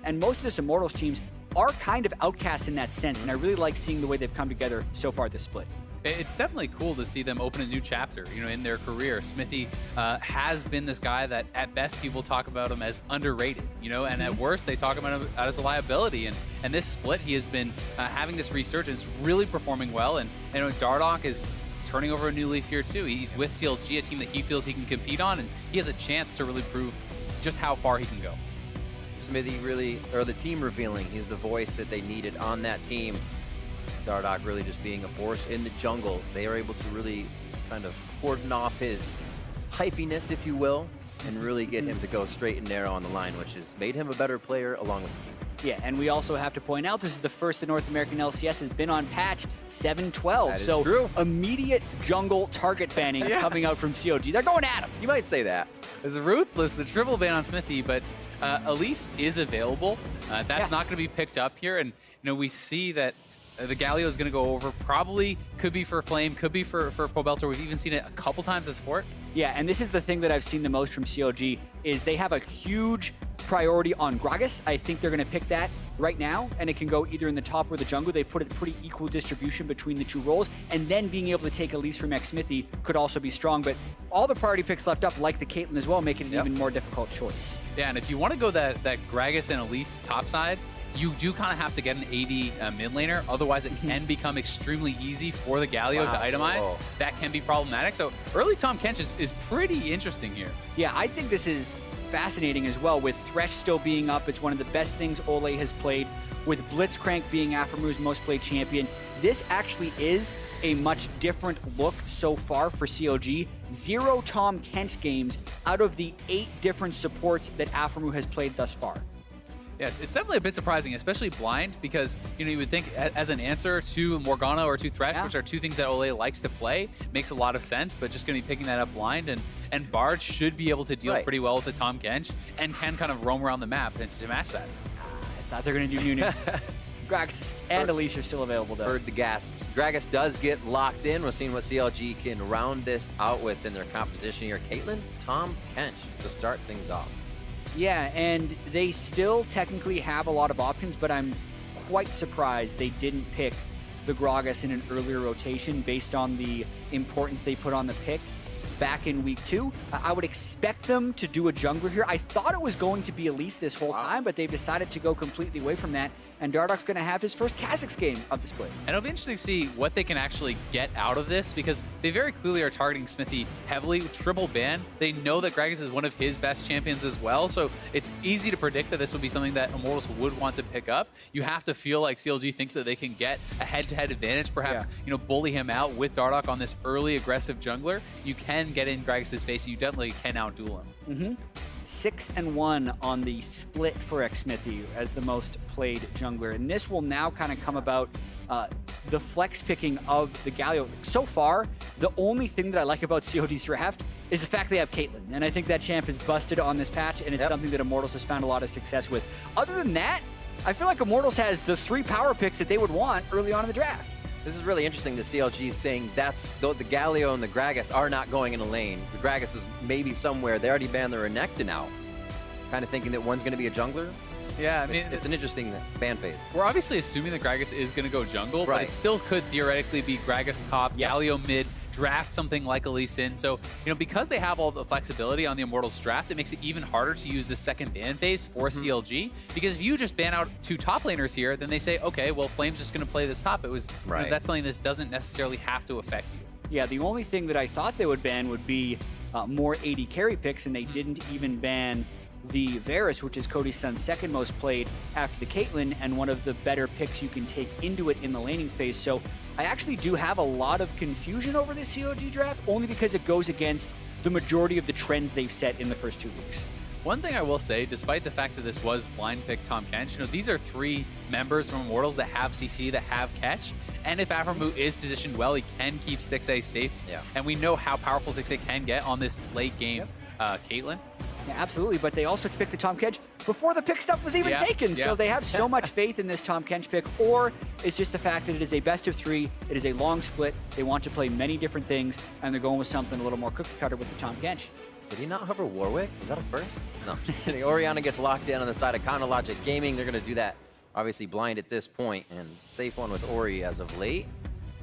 And most of this Immortals teams are kind of outcasts in that sense, and I really like seeing the way they've come together so far this split. It's definitely cool to see them open a new chapter, in their career. Smithy has been this guy that, at best, people talk about him as underrated, and at worst, they talk about him as a liability. And this split, he has been having this resurgence, really performing well. And Dardoch is turning over a new leaf here too. He's with CLG, a team that he feels he can compete on, and he has a chance to really prove just how far he can go. Smithy really, or the team revealing, he's the voice that they needed on that team. Dardoch really just being a force in the jungle. They are able to really kind of cordon off his hyphiness, if you will, and really get him to go straight and narrow on the line, which has made him a better player along with the team. Yeah, and we also have to point out this is the first the North American LCS has been on patch 7.12. So true. Immediate jungle target banning coming out from CLG. They're going at him. You might say that. It's ruthless, the triple ban on Smithy, but Elise is available. That's not going to be picked up here, and we see that the Galio is going to go over. Probably could be for Flame, could be for Pobelter. We've even seen it a couple times this sport. Yeah, and this is the thing that I've seen the most from CLG is they have a huge priority on Gragas. I think they're going to pick that right now, and it can go either in the top or the jungle. They've put it pretty equal distribution between the two roles, and then being able to take Elise from Smithy could also be strong. But all the priority picks left up, like the Caitlyn as well, make it an even more difficult choice. Yeah, and if you want to go that Gragas and Elise top side, you do kind of have to get an AD mid laner. Otherwise, it can become extremely easy for the Galio to itemize. That can be problematic. So early Tahm Kench is pretty interesting here. Yeah, I think this is fascinating as well, with Thresh still being up. It's one of the best things Ole has played. With Blitzcrank being Aphromu's most played champion, this actually is a much different look so far for CLG. 0 Tahm Kench games out of the 8 different supports that Aphromu has played thus far. Yeah, it's definitely a bit surprising, especially blind, because you would think as an answer to Morgana or to Thresh, which are two things that Ole likes to play, makes a lot of sense, but just going to be picking that up blind, and Bard should be able to deal pretty well with the Tahm Kench and can kind of roam around the map and to match that. I thought they were going to do Nunu. Gragas and Elise are still available though. Heard the gasps. Gragas does get locked in. We're seeing what CLG can round this out with in their composition here. Caitlyn, Tahm Kench to start things off. Yeah, and they still technically have a lot of options, but I'm quite surprised they didn't pick the Gragas in an earlier rotation based on the importance they put on the pick back in week 2. I would expect them to do a jungler here. I thought it was going to be Elise this whole time, but they've decided to go completely away from that. And Dardoch's going to have his first Kha'Zix game of the split. And it'll be interesting to see what they can actually get out of this, because they very clearly are targeting Smithy heavily. Triple ban. They know that Gragas is one of his best champions as well, so it's easy to predict that this would be something that Immortals would want to pick up. You have to feel like CLG thinks that they can get a head-to-head advantage, perhaps bully him out with Dardoch on this early aggressive jungler. You can get in Gragas' face, you definitely can outduel him. 6-1 on the split for Smithy as the most played jungler. And this will now kind of come about the flex picking of the Galio. So far, the only thing that I like about COD's draft is the fact they have Caitlyn. And I think that champ is busted on this patch, and it's something that Immortals has found a lot of success with. Other than that, I feel like Immortals has the 3 power picks that they would want early on in the draft. This is really interesting, the CLG saying that's the Galio and the Gragas are not going in a lane. The Gragas is maybe somewhere. They already banned the Renekton now. Kind of thinking that one's going to be a jungler. Yeah, I mean, it's an interesting ban phase. We're obviously assuming that Gragas is going to go jungle, but it still could theoretically be Gragas top, Galio mid, draft something like Elise in. So, because they have all the flexibility on the Immortals draft, it makes it even harder to use the second ban phase for CLG. Because if you just ban out 2 top laners here, then they say, okay, well, Flame's just going to play this top. It was that's something that doesn't necessarily have to affect you. Yeah, the only thing that I thought they would ban would be more AD carry picks, and they didn't even ban the Varus, which is Cody's son's second most played after the Caitlyn, and one of the better picks you can take into it in the laning phase. So I actually do have a lot of confusion over this CLG draft, only because it goes against the majority of the trends they've set in the first 2 weeks. One thing I will say, despite the fact that this was blind pick Tahm Kench, these are 3 members from Immortals that have CC, that have catch. And if Aphromu is positioned well, he can keep Stixxay safe. And we know how powerful Stixxay can get on this late game Caitlyn. Yeah, absolutely, but they also picked the Tahm Kench before the pick stuff was even taken, so they have so much faith in this Tahm Kench pick. Or it's just the fact that it is a best of 3, it is a long split, they want to play many different things, and they're going with something a little more cookie cutter with the Tahm Kench. Did he not hover Warwick? Was that a first? No, just kidding. Orianna gets locked in on the side of Counter Logic Gaming. They're going to do that, obviously blind at this point, and safe one with Ori as of late.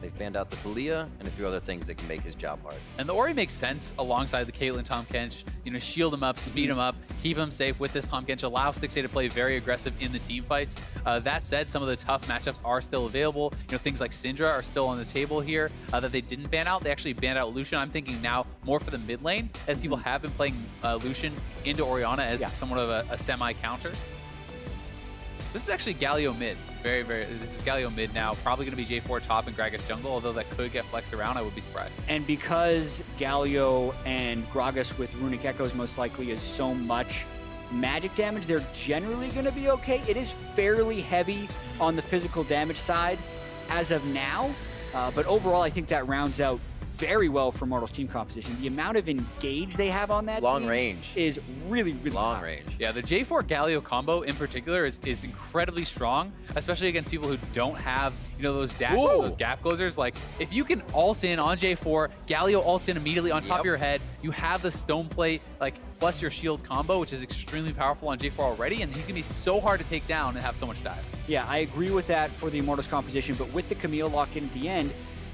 They've banned out the Thalia and a few other things that can make his job hard. And the Ori makes sense alongside the Caitlyn Tahm Kench. You know, shield him up, speed him up, keep him safe with this Tahm Kench, allow 6A to play very aggressive in the team fights. That said, some of the tough matchups are still available. You know, things like Syndra are still on the table here that they didn't ban out. They actually banned out Lucian. I'm thinking now more for the mid lane, as people have been playing Lucian into Orianna as somewhat of a semi-counter. So this is actually Galio mid. This is Galio mid now. Probably going to be J4 top and Gragas jungle, although that could get flexed around. I would be surprised. And because Galio and Gragas with Runic Echoes most likely is so much magic damage, they're generally going to be okay. It is fairly heavy on the physical damage side as of now, but overall I think that rounds out very well for Immortals team composition. The amount of engage they have on that long team range is really long high. range. Yeah, the J4 Galio combo in particular is incredibly strong, especially against people who don't have, you know, those dash, those gap closers. Like, if you can ult in on J4, Galio ults in immediately on top of your head, you have the stone plate, like, plus your shield combo, which is extremely powerful on J4 already, and he's gonna be so hard to take down and have so much dive. Yeah, I agree with that for the Immortals composition, but with the Camille locked in at the end,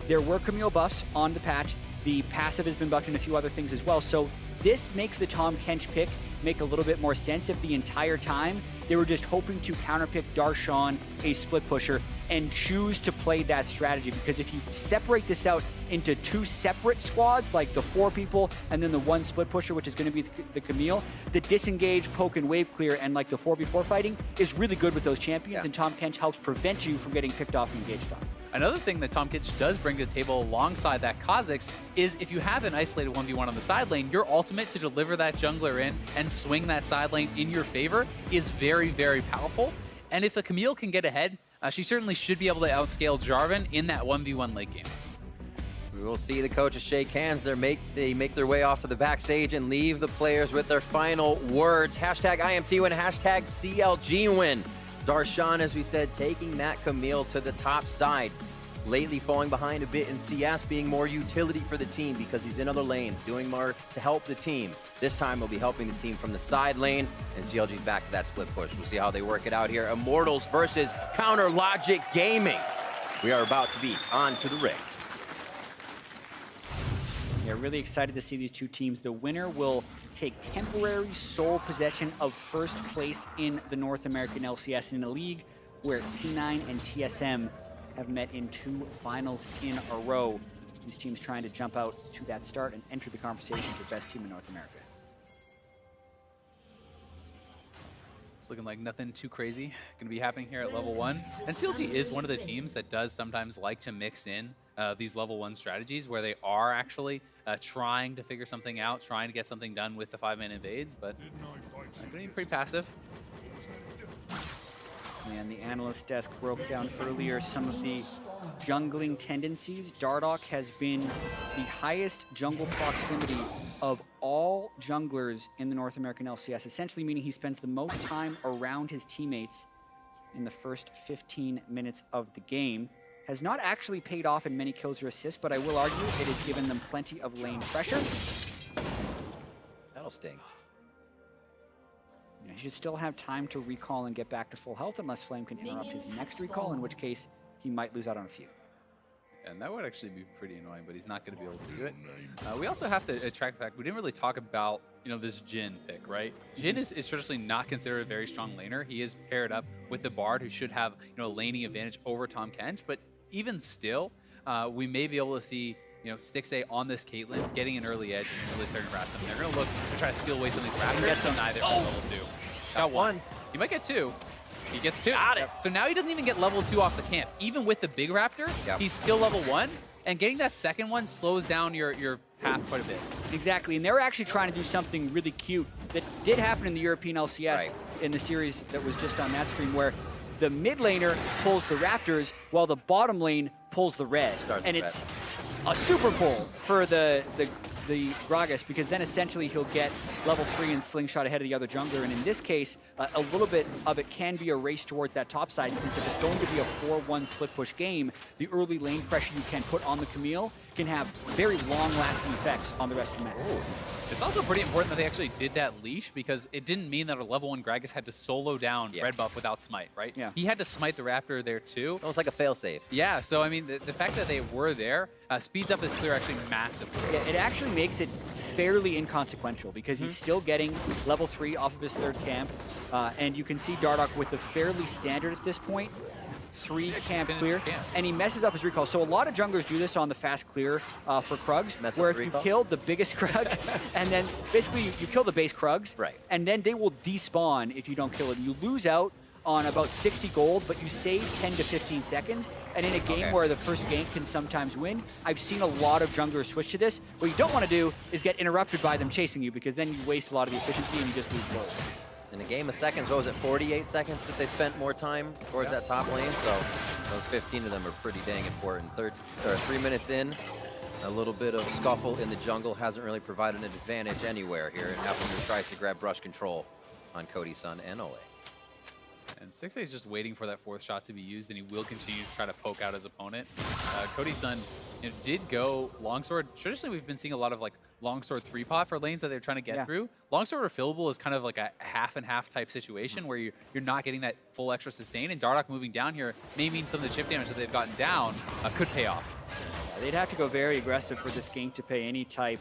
there were Camille buffs on the patch. The passive has been buffed and a few other things as well. So this makes the Tahm Kench pick make a little bit more sense if the entire time they were just hoping to counterpick Darshan, a split pusher, and choose to play that strategy. Because if you separate this out into two separate squads, like the 4 people and then the 1 split pusher, which is going to be the Camille, the disengage, poke, and wave clear, and like the 4v4 fighting is really good with those champions, and Tahm Kench helps prevent you from getting picked off and engaged on. Another thing that Tahm Kench does bring to the table alongside that Kha'Zix is if you have an isolated 1v1 on the side lane, your ultimate to deliver that jungler in and swing that side lane in your favor is very, very powerful. And if the Camille can get ahead, she certainly should be able to outscale Jarvan in that 1v1 late game. We will see the coaches shake hands. They make their way off to the backstage and leave the players with their final words. Hashtag IMT win, hashtag CLG win. Darshan, as we said, taking that Camille to the top side. Lately falling behind a bit in CS, being more utility for the team because he's in other lanes, doing more to help the team. This time he'll be helping the team from the side lane, and CLG's back to that split push. We'll see how they work it out here. Immortals versus Counter Logic Gaming. We are about to be on to the Rift. Yeah, really excited to see these two teams. The winner will take temporary sole possession of first place in the North American LCS in a league where C9 and TSM have met in 2 finals in a row. These teams trying to jump out to that start and enter the conversation for best team in North America. It's looking like nothing too crazy going to be happening here at level 1. And CLG is one of the teams that does sometimes like to mix in these level 1 strategies where they are actually trying to figure something out, trying to get something done with the 5-man invades, but going to be pretty passive. And the analyst desk broke down earlier some of the jungling tendencies. Dardoch has been the highest jungle proximity of all junglers in the North American LCS, essentially meaning he spends the most time around his teammates in the first 15 minutes of the game. Has not actually paid off in many kills or assists, but I will argue it has given them plenty of lane pressure. That'll sting. He should still have time to recall and get back to full health unless Flame can interrupt his next recall, in which case he might lose out on a few. And that would actually be pretty annoying, but he's not going to be able to do it. We also have to attract the fact we didn't really talk about, you know, this Jhin pick, right? Jhin is traditionally not considered a very strong laner. He is paired up with the Bard, who should have, you know, a laning advantage over Tahm Kench. But even still, we may be able to see, you know, Stixxay on this Caitlyn, getting an early edge and really starting to harass them. They're going to look to try to steal away some of these raptors. Get some. Neither for level 2. Got 1. He might get 2. He gets 2. Got it. So now he doesn't even get level 2 off the camp. Even with the big raptor, he's still level 1. And getting that second one slows down your path quite a bit. Exactly, and they were actually trying to do something really cute that did happen in the European LCS in the series that was just on that stream, where the mid laner pulls the raptors while the bottom lane pulls the red. And it's a super pull for the Gragas, because then essentially he'll get level 3 and slingshot ahead of the other jungler. And in this case, a little bit of it can be a race towards that top side, since if it's going to be a 4-1 split push game, the early lane pressure you can put on the Camille can have very long-lasting effects on the rest of the map. It's also pretty important that they actually did that leash because it didn't mean that a level 1 Gragas had to solo down Red Buff without smite, right? Yeah. He had to smite the Raptor there too. Almost like a failsafe. Yeah, so I mean, the fact that they were there speeds up this clear actually massively. Yeah, it actually makes it fairly inconsequential because he's still getting level 3 off of his 3rd camp. And you can see Dardoch with the fairly standard at this point. 3 camp clear, and he messes up his recall. So a lot of junglers do this on the fast clear for Krugs, where if you kill the biggest Krug, and then basically you kill the base Krugs, right, and then they will despawn if you don't kill it. You lose out on about 60 gold, but you save 10 to 15 seconds. And in a game where the first gank can sometimes win, I've seen a lot of junglers switch to this. What you don't want to do is get interrupted by them chasing you, because then you waste a lot of the efficiency and you just lose gold. In a game of seconds, what was it, 48 seconds that they spent more time towards that top lane? So those 15 of them are pretty dang important. 3 minutes in, a little bit of scuffle in the jungle hasn't really provided an advantage anywhere here. And Afternoon tries to grab brush control on Cody Sun and Ole. And 6A is just waiting for that 4th shot to be used, and he will continue to try to poke out his opponent. Cody Sun did go longsword. Traditionally, we've been seeing a lot of like longsword 3-pot for lanes that they're trying to get through. Longsword refillable is kind of like a half and half type situation where you're not getting that full extra sustain, and Dardoch moving down here may mean some of the chip damage that they've gotten down could pay off. They'd have to go very aggressive for this gank to pay any type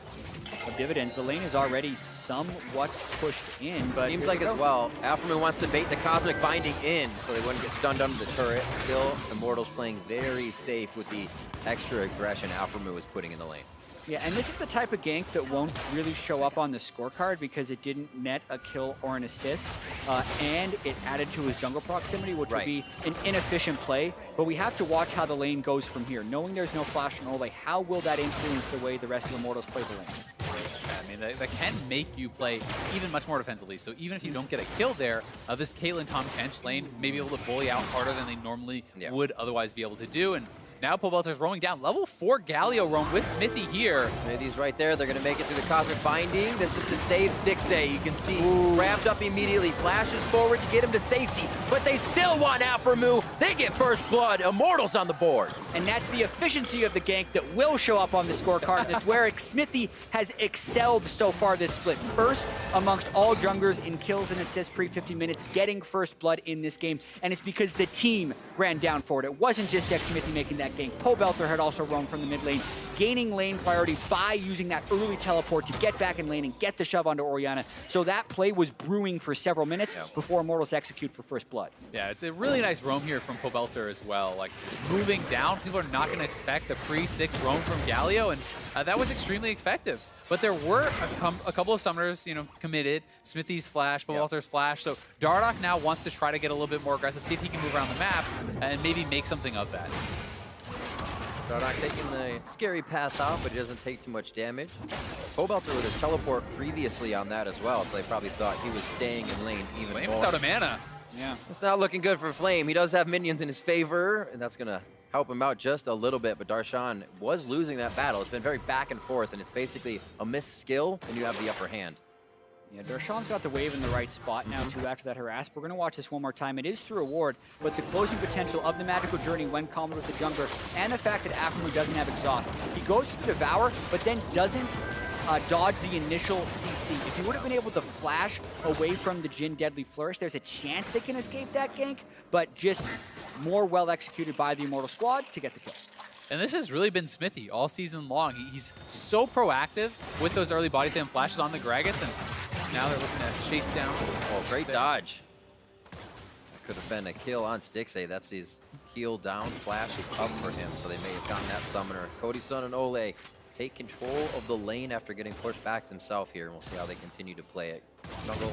of dividends. The lane is already somewhat pushed in, but seems like as well, Alphamoon wants to bait the Cosmic Binding in so they wouldn't get stunned under the turret. Still, Immortals playing very safe with the extra aggression Alphamoon was putting in the lane. Yeah, and this is the type of gank that won't really show up on the scorecard because it didn't net a kill or an assist, and it added to his jungle proximity, which would be an inefficient play. But we have to watch how the lane goes from here. Knowing there's no flash on Ole, how will that influence the way the rest of Immortals play the lane? Yeah, I mean, that can make you play even much more defensively. So even if you don't get a kill there, this Caitlyn Tom Kench lane may be able to bully out harder than they normally would otherwise be able to do. And now Pobelter's roaming down. Level 4 Galio roam with Smithy here. Smithy's right there. They're going to make it through the Cosmic Binding. This is to save Stixxay. You can see wrapped up immediately. Flashes forward to get him to safety. But they still want Alphamu. They get first blood. Immortals on the board. And that's the efficiency of the gank that will show up on the scorecard. That's where Smithy has excelled so far this split. First amongst all junglers in kills and assists pre 50 minutes, getting first blood in this game. And it's because the team ran down for it. It wasn't just Smithy making that gank. Pobelter had also roamed from the mid lane, gaining lane priority by using that early teleport to get back in lane and get the shove onto Orianna. So that play was brewing for several minutes before Immortals execute for first blood. Yeah, it's a really nice roam here from Pobelter as well. Like, moving down, people are not going to expect the pre-6 roam from Galio, and that was extremely effective. But there were a couple of summoners, committed. Smithy's flash, Pobelter's flash. So Dardoch now wants to try to get a little bit more aggressive, see if he can move around the map, and maybe make something of that. Dardoch taking the scary path out, but he doesn't take too much damage. Pobelter with his teleport previously on that as well, so they probably thought he was staying in lane even Flame more. without a mana. Yeah. It's not looking good for Flame. He does have minions in his favor, and that's going to help him out just a little bit, but Darshan was losing that battle. It's been very back and forth, and it's basically a missed skill, and you have the upper hand. Yeah, Darshan's got the wave in the right spot now, too, after that harass. We're going to watch this one more time. It is through a ward, but the closing potential of the magical journey when comboed with the jungler, and the fact that Aphromoo doesn't have exhaust. He goes to Devour, but then doesn't dodge the initial CC. If he would have been able to flash away from the Jhin Deadly Flourish, there's a chance they can escape that gank, but just more well executed by the Immortal squad to get the kill. And this has really been Smithy all season long. He's so proactive with those early body slam flashes on the Gragas, and now they're looking to chase down. Oh, great dodge. That could have been a kill on Stixxay. That's his heal down flash is up for him, so they may have gotten that summoner. Cody Sun and Ole take control of the lane after getting pushed back themselves here, and we'll see how they continue to play it. Jungle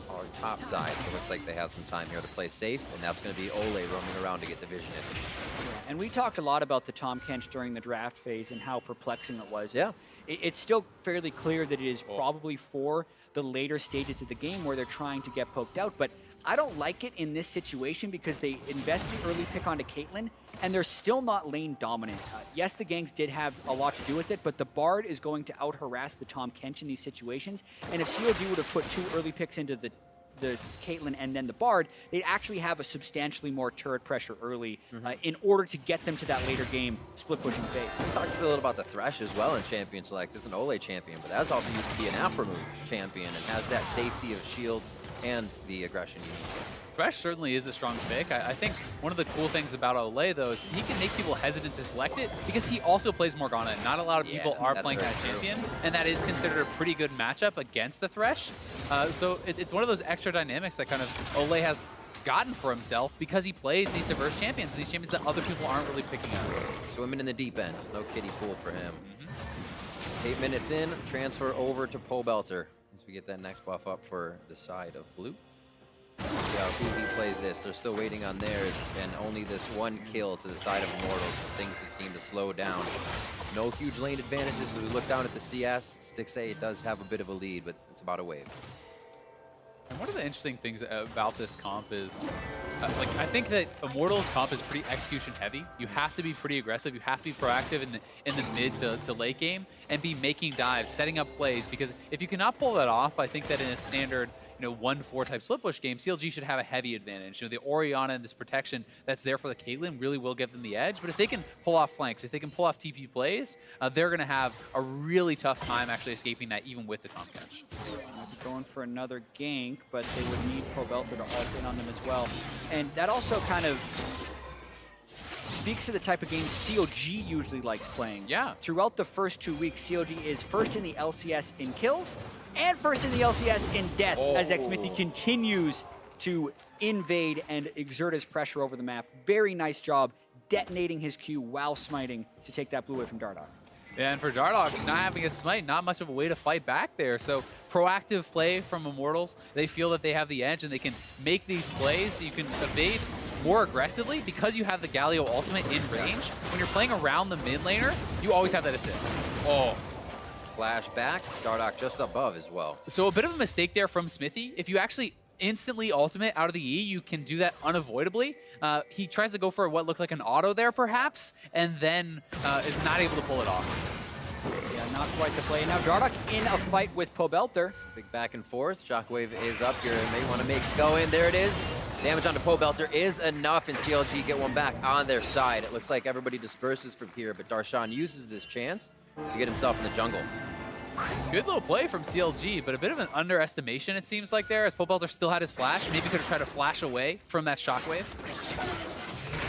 on top side. It looks like they have some time here to play safe, and that's going to be Ole roaming around to get the vision in. Yeah, and we talked a lot about the Tom Kench during the draft phase and how perplexing it was. Yeah. It's still fairly clear that it is probably for the later stages of the game where they're trying to get poked out, but I don't like it in this situation because they invest the early pick onto Caitlyn, and they're still not lane dominant. Yes, the ganks did have a lot to do with it, but the Bard is going to out-harass the Tom Kench in these situations, and if CLG would have put 2 early picks into the the Caitlyn and then the Bard, they'd actually have a substantially more turret pressure early in order to get them to that later game split pushing phase. We talked a little about the Thresh as well in Champion Select. It's an Ole champion, but that's also used to be an Afro champion and has that safety of shield and the aggression you need. Thresh certainly is a strong pick. I think one of the cool things about Ole, though, is he can make people hesitant to select it because he also plays Morgana, and not a lot of people are playing that champion, and that is considered a pretty good matchup against the Thresh. So it's one of those extra dynamics that kind of Ole has gotten for himself because he plays these diverse champions, and these champions that other people aren't really picking up. Swimming in the deep end. No kiddie pool for him. 8 minutes in, transfer over to Pobelter as we get that next buff up for the side of blue. See how who he plays this. They're still waiting on theirs, and only this one kill to the side of Immortals. Things have seemed to slow down. No huge lane advantages, so we look down at the CS. Stixxay does have a bit of a lead, but it's about a wave. And one of the interesting things about this comp is, I think that Immortals comp is pretty execution heavy. You have to be pretty aggressive. You have to be proactive in the mid to late game and be making dives, setting up plays, because if you cannot pull that off, I think that in a standard 1-4 type split push game, CLG should have a heavy advantage. The Orianna and this protection that's there for the Caitlyn really will give them the edge. But if they can pull off flanks, if they can pull off TP plays, they're going to have a really tough time actually escaping that, even with the comp catch. Might be going for another gank, but they would need Pobelter to ult in on them as well. And that also kind of speaks to the type of game CLG usually likes playing. Yeah. Throughout the first 2 weeks, CLG is first in the LCS in kills and first in the LCS in death as Xmithie continues to invade and exert his pressure over the map. Very nice job detonating his Q while smiting to take that blue away from Dardoch. Yeah, and for Dardoch, not having a smite, not much of a way to fight back there. So proactive play from Immortals. They feel that they have the edge and they can make these plays. You can evade more aggressively because you have the Galio ultimate in range. When you're playing around the mid laner, you always have that assist. Flash back, Dardoch just above as well. So a bit of a mistake there from Smithy. If you actually instantly ultimate out of the E, you can do that unavoidably. He tries to go for what looked like an auto there, perhaps, and then is not able to pull it off. Yeah, not quite the play. Now Dardoch in a fight with Pobelter. Big back and forth. Shockwave is up here, and they want to make it go in. There it is. Damage onto Pobelter is enough, and CLG get one back on their side. It looks like everybody disperses from here, but Darshan uses this chance to get himself in the jungle. Good little play from CLG, but a bit of an underestimation, it seems like there, as Pobelter still had his flash. Maybe could have tried to flash away from that Shockwave.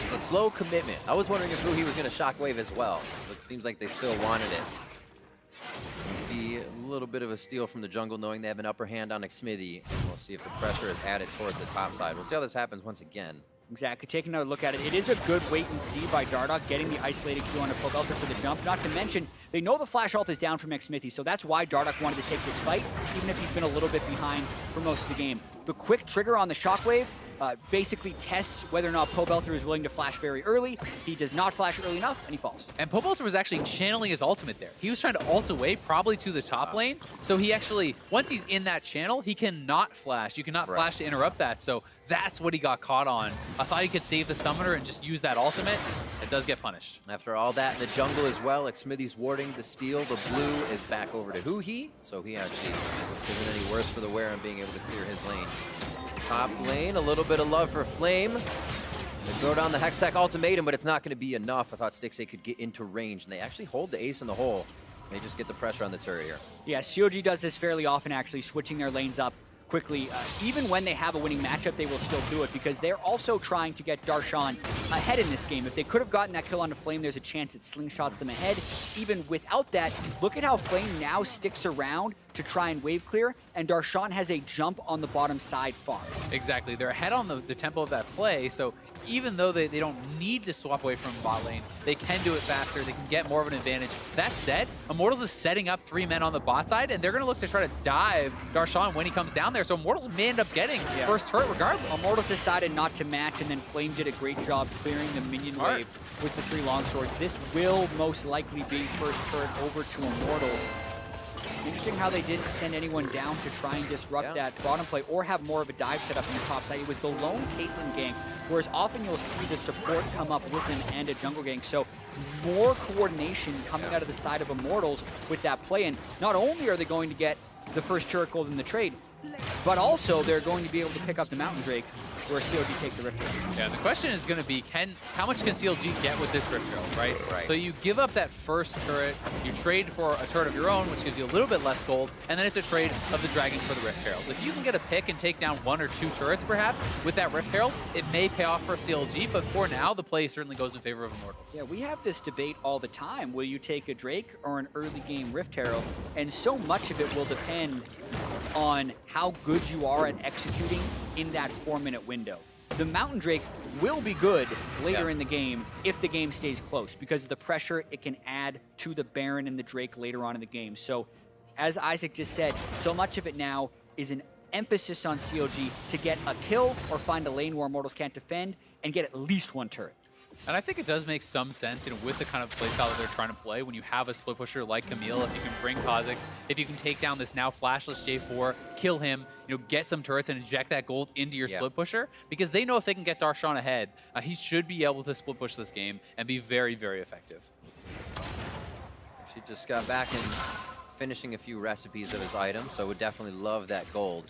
It's a slow commitment. I was wondering if he was going to Shockwave as well, but it seems like they still wanted it. You see a little bit of a steal from the jungle, knowing they have an upper hand on Xmithie. We'll see if the pressure is added towards the top side. We'll see how this happens once again. Exactly. Take another look at it. It is a good wait and see by Dardoch, getting the isolated Q onto Pobelter for the jump. Not to mention, they know the flash ult is down from Xmithie, so that's why Dardoch wanted to take this fight, even if he's been a little bit behind for most of the game. The quick trigger on the Shockwave basically tests whether or not Pobelter is willing to flash very early. He does not flash early enough, and he falls. And Pobelter was actually channeling his ultimate there. He was trying to ult away, probably to the top lane. So he actually, once he's in that channel, he cannot flash. You cannot flash to interrupt that. So that's what he got caught on. I thought he could save the summoner and just use that ultimate. It does get punished. After all that in the jungle as well, Xmithie's warding the steal. The blue is back over to Huhi, so he actually isn't any worse for the wear and being able to clear his lane. Top lane, a little bit of love for Flame. They throw down the Hextech ultimatum, but it's not going to be enough. I thought Stixxay could get into range, and they actually hold the ace in the hole. They just get the pressure on the turret here. Yeah, CLG does this fairly often, actually, switching their lanes up quickly. Even when they have a winning matchup, they will still do it because they're also trying to get Darshan ahead in this game. If they could have gotten that kill onto Flame, there's a chance it slingshots them ahead. Even without that, look at how Flame now sticks around to try and wave clear, and Darshan has a jump on the bottom side farm. Exactly. They're ahead on the tempo of that play, so even though they don't need to swap away from bot lane, they can do it faster. They can get more of an advantage. That said, Immortals is setting up 3 men on the bot side, and they're going to look to try to dive Darshan when he comes down there. So Immortals may end up getting first hurt regardless. Immortals decided not to match, and then Flame did a great job clearing the minion wave with the 3 longswords. This will most likely be first turret over to Immortals. Interesting how they didn't send anyone down to try and disrupt that bottom play or have more of a dive set up on the top side. It was the lone Caitlyn gank, whereas often you'll see the support come up with him and a jungle gank. So more coordination coming out of the side of Immortals with that play. And not only are they going to get the first turret gold in the trade, but also they're going to be able to pick up the Mountain Drake where CLG takes the Rift Herald. Yeah, the question is going to be, how much can CLG get with this Rift Herald, right? Right. So you give up that first turret, you trade for a turret of your own, which gives you a little bit less gold, and then it's a trade of the Dragon for the Rift Herald. If you can get a pick and take down 1 or 2 turrets, perhaps, with that Rift Herald, it may pay off for CLG, but for now, the play certainly goes in favor of Immortals. Yeah, we have this debate all the time. Will you take a Drake or an early game Rift Herald? And so much of it will depend on how good you are at executing in that 4-minute window. The Mountain Drake will be good later in the game if the game stays close because of the pressure it can add to the Baron and the Drake later on in the game. So, as Isaac just said, so much of it now is an emphasis on CLG to get a kill or find a lane where Immortals can't defend and get at least 1 turret. And I think it does make some sense, with the kind of playstyle that they're trying to play, when you have a split pusher like Camille, if you can bring Kha'Zix, if you can take down this now flashless J4, kill him, get some turrets and inject that gold into your split pusher, because they know if they can get Darshan ahead, he should be able to split push this game and be very, very effective. She just got back and finishing a few recipes of his items, so would definitely love that gold.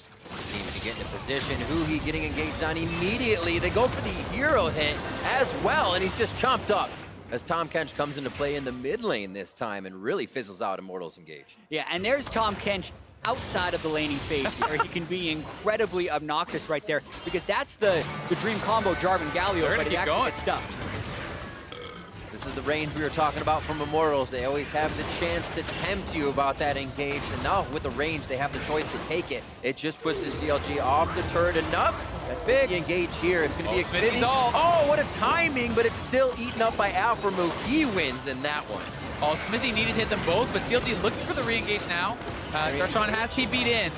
Team to get into position. Huhi getting engaged on immediately. They go for the hero hit as well, and he's just chomped up as Tahm Kench comes into play in the mid lane this time and really fizzles out Immortals engage. Yeah, and there's Tahm Kench outside of the laning phase where he can be incredibly obnoxious right there because that's the dream combo Jarvan Galio, but he actually gets stuffed. This is the range we were talking about from Immortals. They always have the chance to tempt you about that engage. And now with the range, they have the choice to take it. It just pushes CLG off the turret enough. That's big. The engage here. It's going to be Xmithie. Oh, what a timing, but it's still eaten up by Alpharmu. He wins in that one. Oh, Xmithie needed to hit them both, but CLG looking for the re-engage now. Darshan has TP'd in.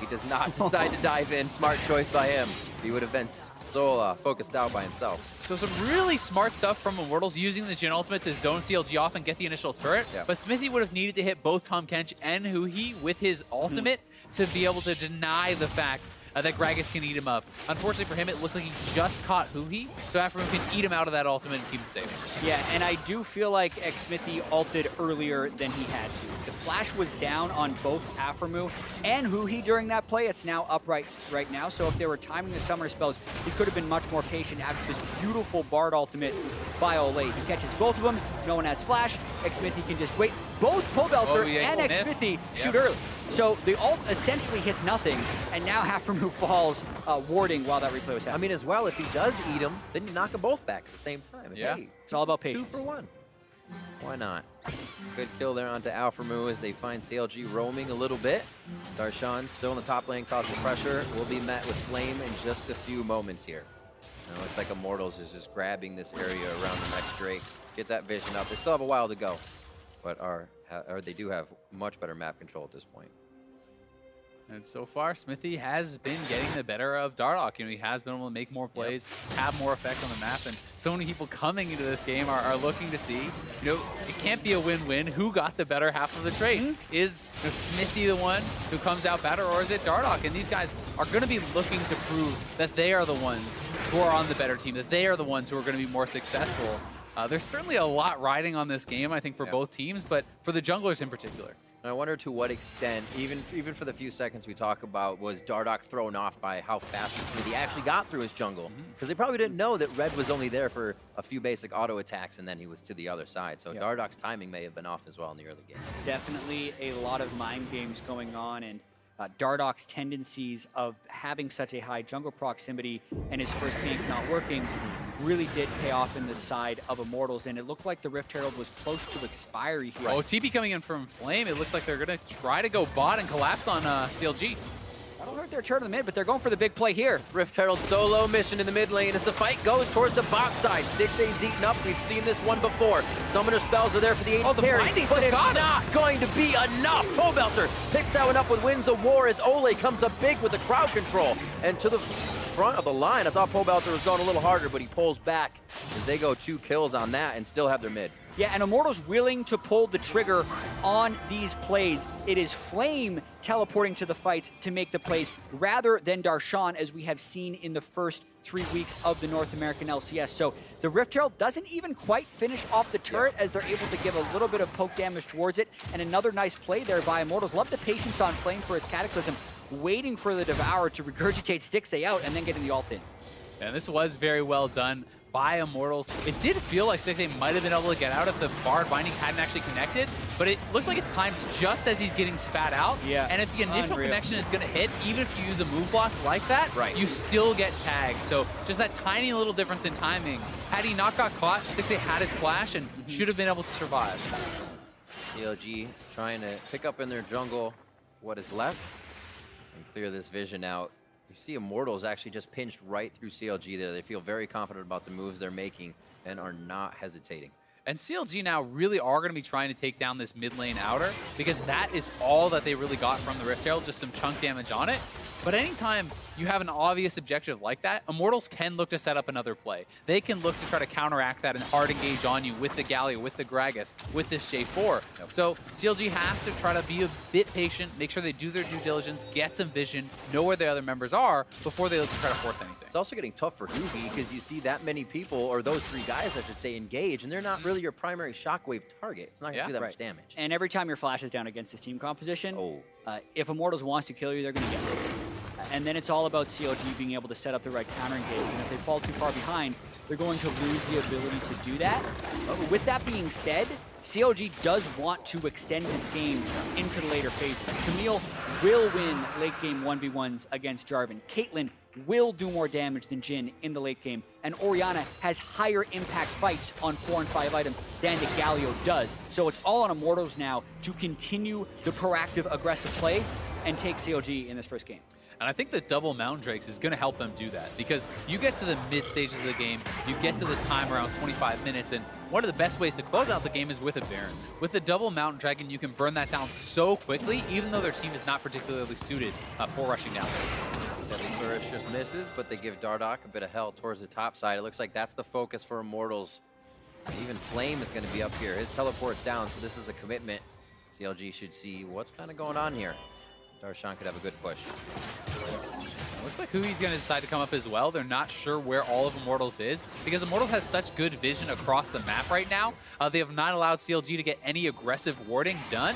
He does not decide to dive in. Smart choice by him. He would have been so focused out by himself. So some really smart stuff from Immortals using the Jhin ultimate to zone CLG off and get the initial turret. Yeah. But Xmithie would have needed to hit both Tahm Kench and Huhi with his ultimate to be able to deny the fact that Gragas can eat him up. Unfortunately for him, it looks like he just caught Huhi, so Alpharmu can eat him out of that ultimate and keep him safe. Yeah, and I do feel like Xmithie ulted earlier than he had to. The flash was down on both Alpharmu and Huhi during that play. It's now up right now, so if they were timing the summoner spells, he could have been much more patient after this beautiful Bard ultimate by Ole. He catches both of them, no one has flash, Xmithie can just wait. Both Pobelter and Xmithie shoot early. So the ult essentially hits nothing, and now Alpharmu falls warding while that replay was happening. I mean, as well, if he does eat them, then you knock them both back at the same time. Yeah. Hey, it's all about patience. 2 for 1. Why not? Good kill there onto Alpharmu as they find CLG roaming a little bit. Darshan still in the top lane, causing pressure. Will be met with Flame in just a few moments here. Now, it looks like Immortals is just grabbing this area around the next Drake. Get that vision up. They still have a while to go, but they do have much better map control at this point. And so far, Xmithie has been getting the better of Dardoch. He has been able to make more plays, have more effect on the map, and so many people coming into this game are looking to see, it can't be a win-win. Who got the better half of the trade? Is Xmithie the one who comes out better, or is it Dardoch? And these guys are going to be looking to prove that they are the ones who are on the better team, that they are the ones who are going to be more successful. There's certainly a lot riding on this game, I think, for both teams, but for the junglers in particular. I wonder to what extent, even for the few seconds we talk about, was Dardoch thrown off by how fast Xmithie actually got through his jungle. Because they probably didn't know that Red was only there for a few basic auto attacks and then he was to the other side. So Dardoch's timing may have been off as well in the early game. Definitely a lot of mind games going on, and Dardoch's tendencies of having such a high jungle proximity and his first gank not working really did pay off in the side of Immortals, and it looked like the Rift Herald was close to expiry here. Oh, TP coming in from Flame. It looks like they're going to try to go bot and collapse on CLG. That'll hurt their turn in the mid, but they're going for the big play here. Rift Herald solo mission in the mid lane as the fight goes towards the bot side. 6A's eaten up. We've seen this one before. Summoner spells are there for the 8 parry, but it's not going to be enough. Pobelter picks that one up with Winds of War as Ole comes up big with the crowd control. And to the front of the line, I thought Pobelter was going a little harder, but he pulls back as they go 2 kills on that and still have their mid. Yeah, and Immortals willing to pull the trigger on these plays. It is Flame teleporting to the fights to make the plays rather than Darshan, as we have seen in the first 3 weeks of the North American LCS. So the Rift Herald doesn't even quite finish off the turret as they're able to give a little bit of poke damage towards it. And another nice play there by Immortals. Love the patience on Flame for his Cataclysm. waiting for the Devour to regurgitate Stixxay out and then getting the ult in. And this was very well done by Immortals. It did feel like Stixxay might have been able to get out if the Bard Binding hadn't actually connected, but it looks like it's timed just as he's getting spat out. Yeah. And if the initial Unreal. connection is going to hit, even if you use a move block like that, Right. you still get tagged. So just that tiny little difference in timing. Had he not got caught, Stixxay had his flash and should have been able to survive. CLG trying to pick up in their jungle what is left and clear this vision out. You see Immortals actually just pinched right through CLG there. They feel very confident about the moves they're making and are not hesitating. And CLG now really are going to be trying to take down this mid lane outer because that is all that they really got from the Rift Herald, just some chunk damage on it. But anytime you have an obvious objective like that, Immortals can look to set up another play. They can look to try to counteract that and hard engage on you with the Galio, with the Gragas, with this J4. Yep. So CLG has to try to be a bit patient, make sure they do their due diligence, get some vision, know where the other members are before they look to try to force anything. It's also getting tough for Hoovy because you see that many people, or those 3 guys, I should say, engage, and they're not really your primary shockwave target. It's not going to do that much damage. And every time your flash is down against this team composition, Oh. If Immortals wants to kill you, they're going to get it. And then it's all about CLG being able to set up the right counter engage. And if they fall too far behind, they're going to lose the ability to do that. With that being said, CLG does want to extend this game into the later phases. Camille will win late game 1v1s against Jarvan. Caitlyn will do more damage than Jhin in the late game. And Orianna has higher impact fights on 4 and 5 items than the Galio does. So it's all on Immortals now to continue the proactive, aggressive play and take CLG in this first game. And I think the double Mountain Drakes is going to help them do that because you get to the mid stages of the game, you get to this time around 25 minutes, and one of the best ways to close out the game is with a Baron. With the double Mountain Dragon, you can burn that down so quickly, even though their team is not particularly suited for rushing down there. Deadly Flourish just misses, but they give Dardoch a bit of help towards the top side. It looks like that's the focus for Immortals. Even Flame is going to be up here. His teleport's down, so this is a commitment. CLG should see what's kind of going on here. Darshan could have a good push. Looks like Hui's going to decide to come up as well. They're not sure where all of Immortals is because Immortals has such good vision across the map right now. They have not allowed CLG to get any aggressive warding done.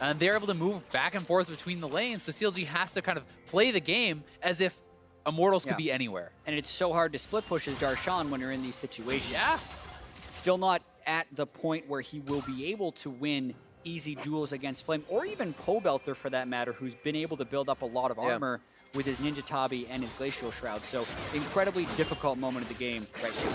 And they're able to move back and forth between the lanes, so CLG has to kind of play the game as if Immortals could be anywhere. And it's so hard to split push as Darshan when you're in these situations. Yeah. Still not at the point where he will be able to win easy duels against Flame, or even Pobelter for that matter, who's been able to build up a lot of armor with his Ninja Tabi and his Glacial Shroud. So incredibly difficult moment of the game right here.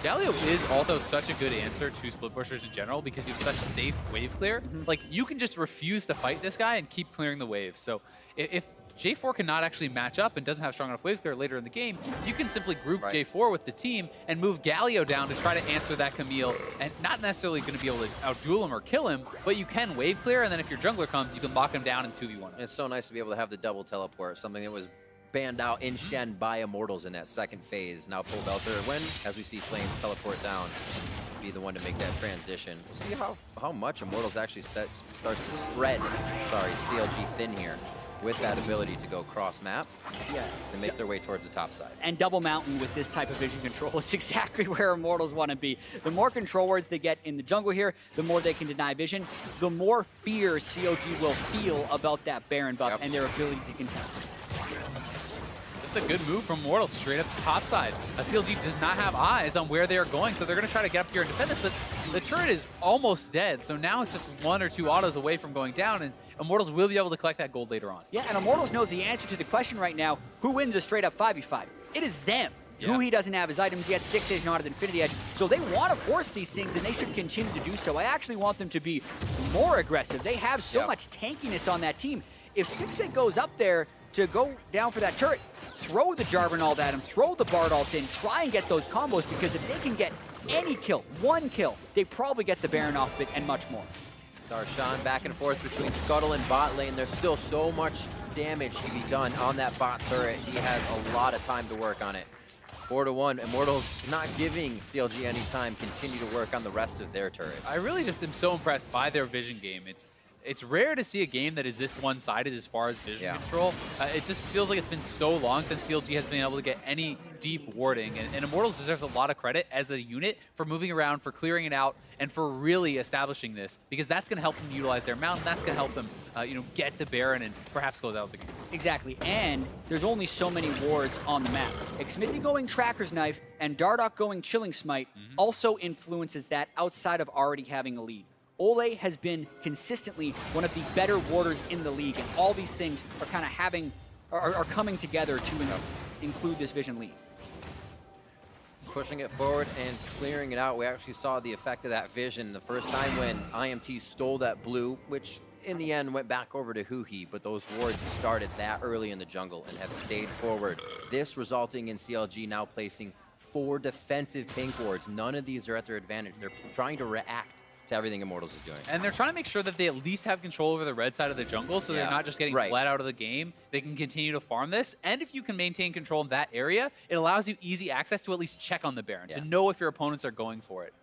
Galio is also such a good answer to split pushers in general because you have such safe wave clear. Like, you can just refuse to fight this guy and keep clearing the waves. So if J4 cannot actually match up and doesn't have strong enough wave clear later in the game, you can simply group J4 with the team and move Galio down to try to answer that Camille, and not necessarily going to be able to outduel him or kill him, but you can wave clear, and then if your jungler comes, you can lock him down in 2v1. And it's so nice to be able to have the double teleport, something that was banned out in Shen by Immortals in that second phase. Now Pobelter, when, as we see Flames teleport down, be the one to make that transition. We'll see how much Immortals actually starts to spread, CLG thin here, with that ability to go cross-map and make their way towards the top side. And double mountain with this type of vision control is exactly where Immortals want to be. The more control wards they get in the jungle here, the more they can deny vision, the more fear CLG will feel about that Baron buff and their ability to contest it. Just a good move from Immortals straight up the top side. CLG does not have eyes on where they are going, so they're going to try to get up here and defend this, but the turret is almost dead, so now it's just 1 or 2 autos away from going down, and Immortals will be able to collect that gold later on. Yeah, and Immortals knows the answer to the question right now, who wins a straight up 5v5? It is them. Who he doesn't have his items yet, Stixxay's not at Infinity Edge, so they want to force these things, and they should continue to do so. I actually want them to be more aggressive. They have so much tankiness on that team. If Stixxay goes up there to go down for that turret, throw the Jarvan ult at him, throw the Bard ult in, try and get those combos, because if they can get any kill, 1 kill, they probably get the Baron off of it and much more. Darshan back and forth between Scuttle and bot lane. There's still so much damage to be done on that bot turret. He has a lot of time to work on it. 4-1. Immortals not giving CLG any time, continue to work on the rest of their turret. I really just am so impressed by their vision game. it's rare to see a game that is this one-sided as far as vision control. It just feels like it's been so long since CLG has been able to get any deep warding. And Immortals deserves a lot of credit as a unit for moving around, for clearing it out, and for really establishing this, because that's going to help them utilize their mount, and that's going to help them get the Baron and perhaps close out the game. Exactly, and there's only so many wards on the map. Xmithie going Tracker's Knife and Dardoch going Chilling Smite also influences that outside of already having a lead. Ole has been consistently one of the better warders in the league, and all these things are kind of are coming together to include this vision lead. Pushing it forward and clearing it out. We actually saw the effect of that vision the first time when IMT stole that blue, which in the end went back over to Huhi, but those wards started that early in the jungle and have stayed forward. This resulting in CLG now placing 4 defensive pink wards. None of these are at their advantage. They're trying to react to everything Immortals is doing. And they're trying to make sure that they at least have control over the red side of the jungle, so they're not just getting let out of the game. They can continue to farm this, and if you can maintain control in that area, it allows you easy access to at least check on the Baron, to know if your opponents are going for it.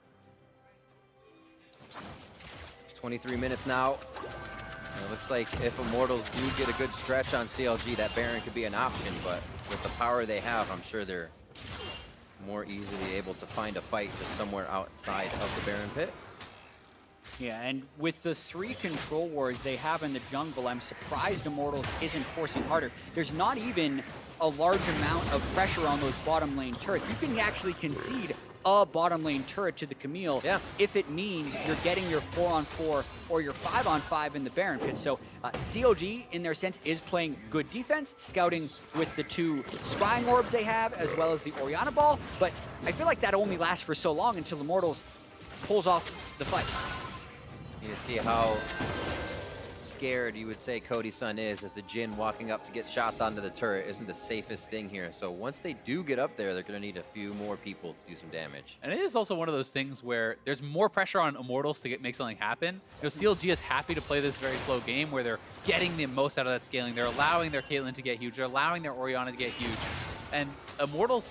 23 minutes now. And it looks like if Immortals do get a good stretch on CLG, that Baron could be an option, but with the power they have, I'm sure they're more easily able to find a fight just somewhere outside of the Baron pit. Yeah, and with the 3 control wards they have in the jungle, I'm surprised Immortals isn't forcing harder. There's not even a large amount of pressure on those bottom lane turrets. You can actually concede a bottom lane turret to the Camille if it means you're getting your 4-on-4 or your 5-on-5 in the Baron pit. So CLG, in their sense, is playing good defense, scouting with the 2 scrying orbs they have, as well as the Orianna ball. But I feel like that only lasts for so long until Immortals pulls off the fight. You see how scared you would say Cody's son is as the Jhin walking up to get shots onto the turret isn't the safest thing here. So once they do get up there, they're going to need a few more people to do some damage. And it is also one of those things where there's more pressure on Immortals to make something happen. CLG is happy to play this very slow game where they're getting the most out of that scaling. They're allowing their Caitlyn to get huge. They're allowing their Orianna to get huge. And Immortals,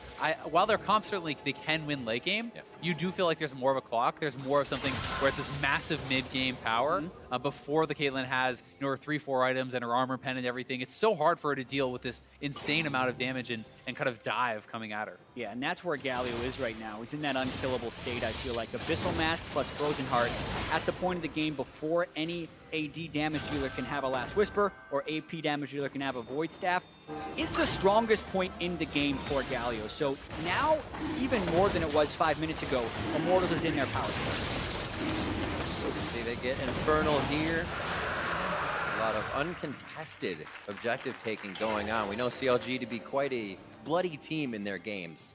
while their comp certainly they can win late game, you do feel like there's more of a clock. There's more of something where it's this massive mid-game power before the Caitlyn has her 3-4 items and her armor pen and everything. It's so hard for her to deal with this insane amount of damage and kind of dive coming at her. Yeah, and that's where Galio is right now. He's in that unkillable state, I feel like. Abyssal Mask plus Frozen Heart at the point of the game before any AD damage dealer can have a Last Whisper or AP damage dealer can have a Void Staff. It's the strongest point in the game for Galio. So now, even more than it was 5 minutes ago, Immortals is in their power state. See, they get Infernal here. A lot of uncontested objective taking going on. We know CLG to be quite a bloody team in their games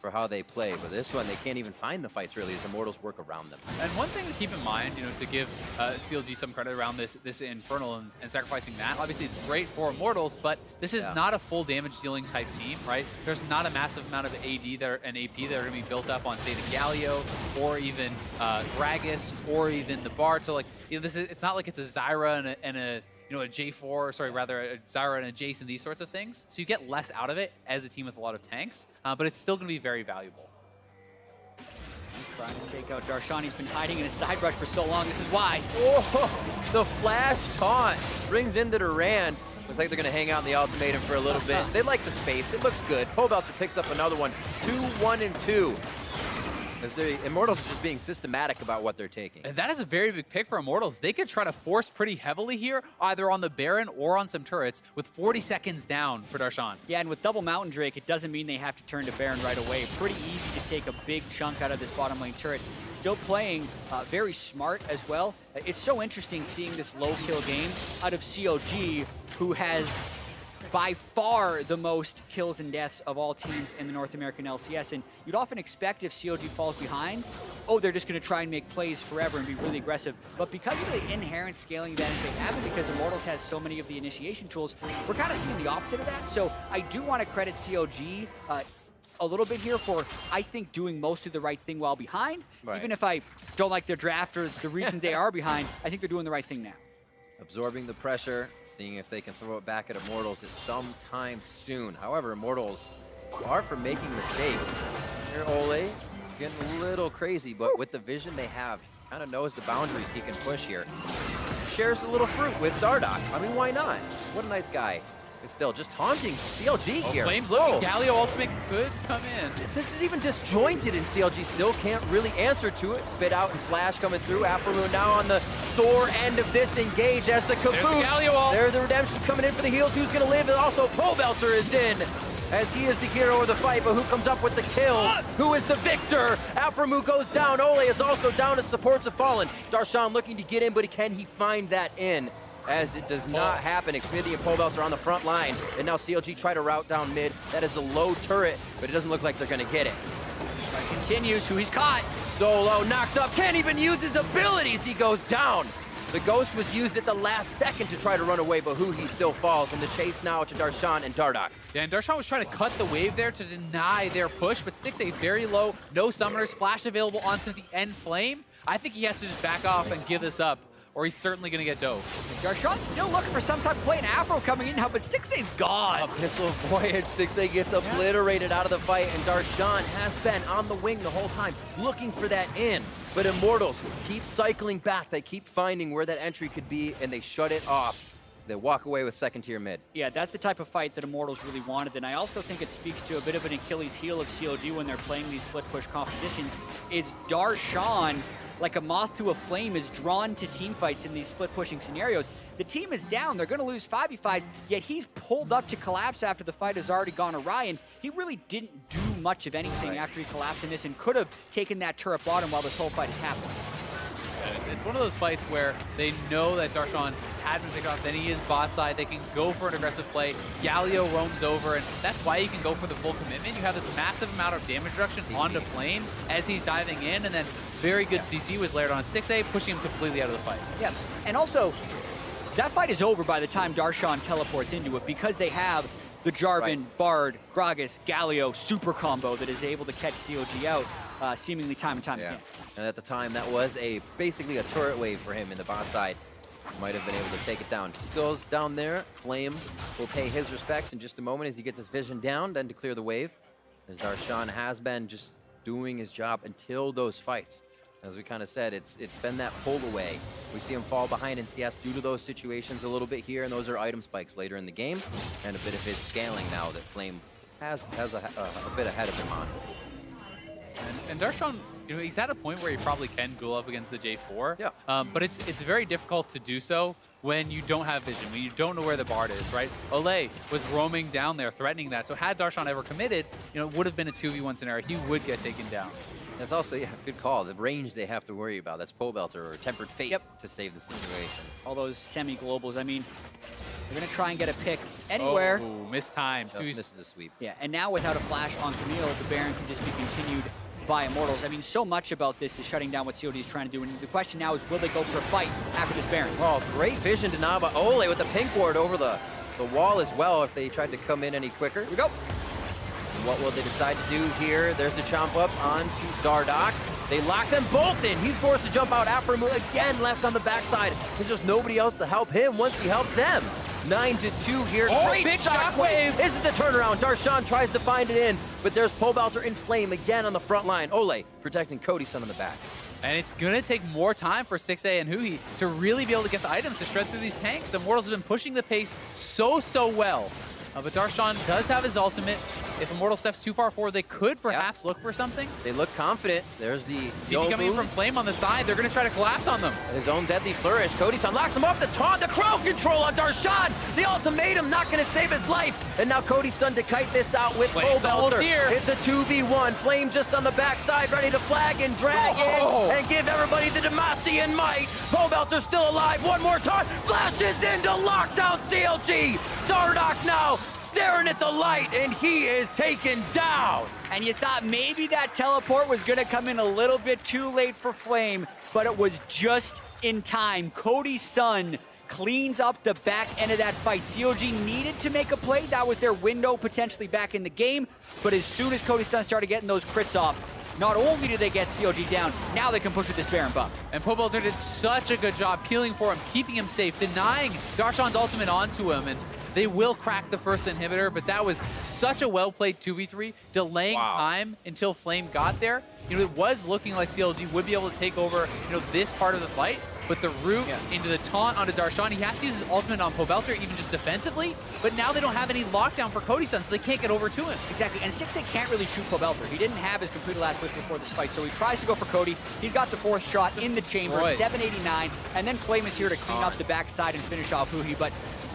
for how they play, but this one they can't even find the fights really as Immortals work around them. And one thing to keep in mind, to give CLG some credit around this Infernal and sacrificing that, obviously it's great for Immortals, but this is not a full damage dealing type team, right? There's not a massive amount of AD and AP that are going to be built up on, say, the Galio or even Gragas or even the Bard. So like, it's not like it's a Zyra and a a J4, sorry, rather a Zyra and a Jason, these sorts of things. So you get less out of it as a team with a lot of tanks, but it's still going to be very valuable. Trying to take out Darshan. He's been hiding in a side rush for so long. This is why. Oh, the flash taunt brings into Durand. Looks like they're going to hang out in the ultimatum for a little bit. They like the space. It looks good. Hovelter picks up another one. 2, 1, and 2. As the Immortals are just being systematic about what they're taking. And that is a very big pick for Immortals. They could try to force pretty heavily here, either on the Baron or on some turrets, with 40 seconds down for Darshan. Yeah, and with double Mountain Drake, it doesn't mean they have to turn to Baron right away. Pretty easy to take a big chunk out of this bottom lane turret. Still playing very smart as well. It's so interesting seeing this low kill game out of CLG, who has by far the most kills and deaths of all teams in the North American LCS. And you'd often expect if CLG falls behind, they're just going to try and make plays forever and be really aggressive. But because of the inherent scaling advantage they have, and because Immortals has so many of the initiation tools, we're kind of seeing the opposite of that. So I do want to credit CLG a little bit here for, I think, doing most of the right thing while behind. Right. Even if I don't like their draft or the reason they are behind, I think they're doing the right thing now. Absorbing the pressure, seeing if they can throw it back at Immortals at some time soon. However, Immortals, far from making mistakes. Here, Ole getting a little crazy, but with the vision they have, kind of knows the boundaries he can push here. shares a little fruit with Dardoch. I mean, why not? What a nice guy. But still, just taunting CLG here. Flames looking. Galio ultimate could come in. This is even disjointed, and CLG still can't really answer to it. Spit out and flash coming through. Afromoon now on the sore end of this engage as the There's the Kaboom. Galio ult. There, the redemption's coming in for the heals. Who's going to live? And also, Pobelter is in, as he is the hero of the fight, but who comes up with the kill? Who is the victor? Afromoon goes down. Ole is also down as supports have fallen. Darshan looking to get in, but can he find that in? As it does not happen. Xmithie and Pobelter on the front line, and now CLG try to route down mid. That is a low turret, but it doesn't look like they're gonna get it. Continues, who he's caught. Solo knocked up, can't even use his abilities, he goes down. The ghost was used at the last second to try to run away, but he still falls, and the chase now to Darshan and Dardoch. Yeah, and Darshan was trying to cut the wave there to deny their push, but Sticks a very low, no summoners, flash available onto the end flame. I think he has to just back off and give this up, or he's certainly going to get dove. Darshan's still looking for some type of play, and Afro coming in now, but Stixay's gone. Missile Voyage, Stixay gets obliterated out of the fight, and Darshan has been on the wing the whole time, looking for that in. But Immortals keep cycling back. They keep finding where that entry could be, and they shut it off. They walk away with second tier mid. Yeah, that's the type of fight that Immortals really wanted, and I also think it speaks to a bit of an Achilles heel of CLG when they're playing these split push competitions, is Darshan, like a moth to a flame, is drawn to team fights in these split pushing scenarios. The team is down, they're gonna lose 5v5s, yet he's pulled up to collapse after the fight has already gone awry, and he really didn't do much of anything after he collapsed in this, and could have taken that turret bottom while this whole fight is happening. It's one of those fights where they know that Darshan had been picked off, then he is bot side, they can go for an aggressive play. Galio roams over, and that's why you can go for the full commitment. You have this massive amount of damage reduction onto flame as he's diving in, and then very good CC was layered on Stixay, pushing him completely out of the fight. Yeah, and also, that fight is over by the time Darshan teleports into it, because they have the Jarvan, Bard, Gragas, Galio super combo that is able to catch CLG out seemingly time and time again. And at the time, that was basically a turret wave for him in the bot side. Might have been able to take it down. Still's down there. Flame will pay his respects in just a moment as he gets his vision down, then to clear the wave. As Darshan has been just doing his job until those fights. As we kind of said, it's been that pull away. We see him fall behind in CS due to those situations a little bit here, and those are item spikes later in the game, and a bit of his scaling now that Flame has a bit ahead of him on. And Darshan, you know, he's at a point where he probably can go up against the J4. Yeah. But it's very difficult to do so when you don't have vision, when you don't know where the Bard is, right? Ole was roaming down there, threatening that. So had Darshan ever committed, you know, it would have been a 2v1 scenario. He would get taken down. That's also, good call. The range they have to worry about. That's Pobelter or Tempered Fate to save the situation. All those semi-globals. I mean, they're going to try and get a pick anywhere. Oh, missed time. Just missed the sweep. Yeah, and now without a flash on Camille, the Baron can just be continued by Immortals. I mean, so much about this is shutting down what COD is trying to do, and the question now is, will they go for a fight after this Baron? Oh, great vision to Naba. Ole with the pink ward over the wall as well if they tried to come in any quicker. Here we go. What will they decide to do here? There's the chomp up onto Dardoch. They lock them both in. He's forced to jump out. Afromoon again left on the backside. There's just nobody else to help him once he helps them. 9-2 here. Oh, great big shockwave. Is it the turnaround? Darshan tries to find it in, but there's Pobelter in flame again on the front line. Ole protecting Cody's son on the back. And it's going to take more time for Stixay and Huhi to really be able to get the items to shred through these tanks. Immortals have been pushing the pace so well. But Darshan does have his ultimate. If Immortal steps too far forward, they could perhaps look for something. They look confident. There's the TP coming in from Flame on the side. They're going to try to collapse on them. His own deadly flourish. Cody's locks him up. The taunt, the crowd control on Darshan. The ultimatum not going to save his life. And now Cody's son to kite this out with Pobelter. It's a 2v1. Flame just on the backside, ready to flag and drag in and give everybody the Demacian might. Pobelter still alive. One more taunt. Flashes into lockdown CLG. Dardoch now staring at the light, and he is taken down. And you thought maybe that teleport was going to come in a little bit too late for Flame, but it was just in time. Cody's son cleans up the back end of that fight. CLG needed to make a play. That was their window potentially back in the game, but as soon as Cody's son started getting those crits off, not only did they get CLG down, now they can push with this Baron buff. And Pobelter did such a good job peeling for him, keeping him safe, denying Darshan's ultimate onto him, and they will crack the first inhibitor, but that was such a well-played 2v3, delaying time until Flame got there. You know, it was looking like CLG would be able to take over, you know, this part of the fight, but the root into the taunt onto Darshan, he has to use his ultimate on Pobelter, even just defensively, but now they don't have any lockdown for Cody Sun, so they can't get over to him. Exactly, and Stixxay can't really shoot Pobelter. He didn't have his complete last push before this fight, so he tries to go for Cody. He's got the fourth shot in the chamber, 789, and then Flame is here to clean up the backside and finish off Huhi, but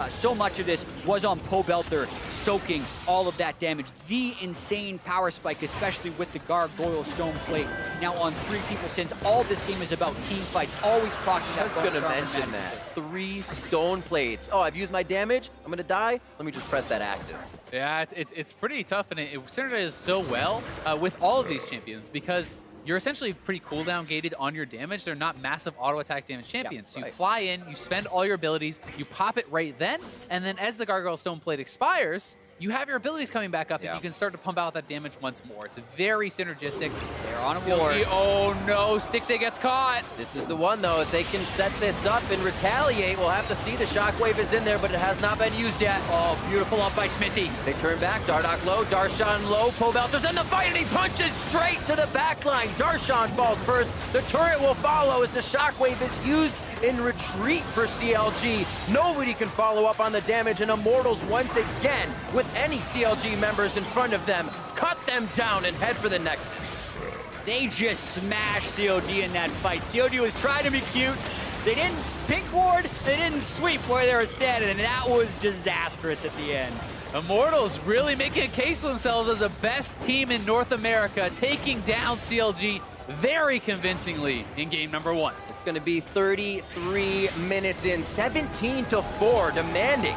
so much of this was on Pobelter soaking all of that damage. The insane power spike, especially with the Gargoyle Stone Plate now on 3 people, since all this game is about team fights, always proccing that. I was going to mention that. 3 stone plates. Oh, I've used my damage. I'm going to die. Let me just press that active. Yeah, it's pretty tough, and it synergizes so well with all of these champions because you're essentially pretty cooldown gated on your damage. They're not massive auto attack damage champions. So you fly in, you spend all your abilities, you pop it right then, and then as the Gargoyle Stone Plate expires, you have your abilities coming back up and you can start to pump out that damage once more. It's very synergistic. They're on a ward. Oh no, Stixxay gets caught. This is the one though. If they can set this up and retaliate, we'll have to see. The shockwave is in there, but it has not been used yet. Oh, beautiful up by Smithy. They turn back, Dardoch low, Darshan low, Pobelter's in the fight, and he punches straight to the back line. Darshan falls first. The turret will follow as the shockwave is used in retreat for CLG. Nobody can follow up on the damage, and Immortals once again, with any CLG members in front of them, cut them down and head for the Nexus. They just smashed COD in that fight. COD was trying to be cute. They didn't pink ward, they didn't sweep where they were standing, and that was disastrous at the end. Immortals really making a case for themselves as the best team in North America, taking down CLG very convincingly in game number 1. It's going to be 33 minutes in, 17-4, demanding